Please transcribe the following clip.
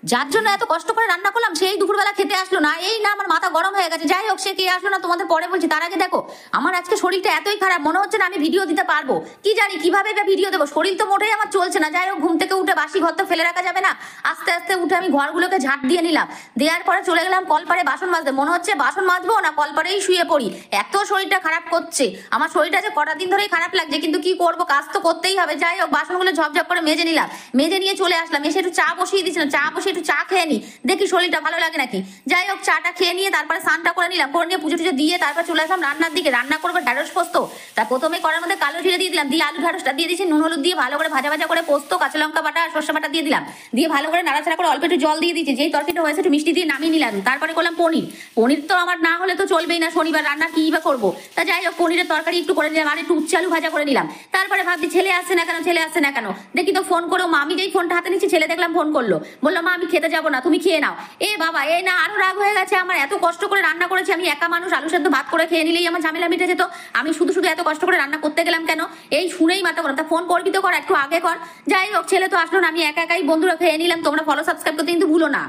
যার জন্য এত কষ্ট করে রান্না করলাম সেই দুপুরবেলা খেতে আসলো না। এই না আমার মাথা গরম হয়ে গেছে। যাই হোক, সে কে আসলো না তোমাদের পরে বলছি। তার আগে দেখো, আমার আজকে শরীরটা এতই খারাপ, মনে হচ্ছে না আমি ভিডিও দিতে পারবো। কি জানি কিভাবে বা ভিডিও দেবো, শরীর তো মোটেই আমার চলছে না। যাই হোক, ঘুম থেকে উঠে বাসি ঘর তো ফেলে রাখা যাবে না। আস্তে আস্তে উঠে আমি ঘরগুলোকে ঝাঁট দিয়ে নিলাম। দেওয়ার পরে চলে গেলাম কলপারে বাসন মাজতে। মনে হচ্ছে বাসন মাজবো না কলপারেই শুয়ে পড়ি, এত শরীরটা খারাপ করছে। আমার শরীরটা যে কটা দিন ধরেই খারাপ লাগছে, কিন্তু কি করবো, কাজ তো করতেই হবে। যাই হোক, বাসনগুলো ঝপঝপ করে মেজে নিলাম। মেজে নিয়ে চলে আসলাম। এসে একটু চা বসিয়ে দিয়েছিলাম, চা বসে একটু চা খেয়ে নি, দেখি শরীরটা ভালো লাগে নাকি। যাই হোক, চাটা খেয়ে নিয়ে তারপরে স্নানটা করে নিলাম। করে নিয়ে পুজো টুজো দিয়ে তারপর চলে আসলাম রান্নার দিকে। রান্না করবো ঢেঁড়স পোস্ত। তা প্রথমে করার মধ্যে কালো জিরে দিয়ে দিলাম, দিয়ে আলু ঢেঁড়সটা দিয়ে দিয়েছি, নুন হলুদ দিয়ে ভালো করে ভাজা ভাজা করে পোস্ত, কাঁচা লঙ্কা বাটা আর সর্ষে বাটা দিয়ে দিলাম। দিয়ে ভালো করে নাড়াচাড়া করে অল্প একটু জল দিয়ে দিয়েছি। যেই তরকারিটা হয়েছে একটু মিষ্টি দিয়ে নামিয়ে নিলাম। তারপরে করলাম পনির। পনির তো আমার না হলে তো চলবেই না, শনিবার রান্না কি বা করবো। তা যাই হোক, পনিরের তরকারি একটু করে নিলাম আর একটু উচ্ছে আলু ভাজা করে নিলাম। তারপরে ভাবছি ছেলে আসছে না কেন, ছেলে আসছে না কেন, দেখি তো ফোন করেও মা, আমি যেই ফোনটা হাতে নিচ্ছি ছেলে দেখলাম ফোন করলো, বললো মা আমি খেতে যাবো না, তুমি খেয়ে নাও। এ বাবা, এই না আরো রাগ হয়ে গেছে আমার। এত কষ্ট করে রান্না করেছি আমি, একা মানুষ, আলু সেদ্ধ ভাত করে খেয়ে নিলেই আমার ঝামেলা মিটে যেত। আমি শুধু শুধু এত কষ্ট করে রান্না করতে গেলাম কেন, এই শুনেই মাথা গরম। তা ফোন করবি তো কর, একটু আগে কর। যাই হোক, ছেলে তো আসলো না, আমি একা একাই বন্ধুরা খেয়ে নিলাম। তোমরা ফলো সাবস্ক্রাইব করতে কিন্তু ভুলো না।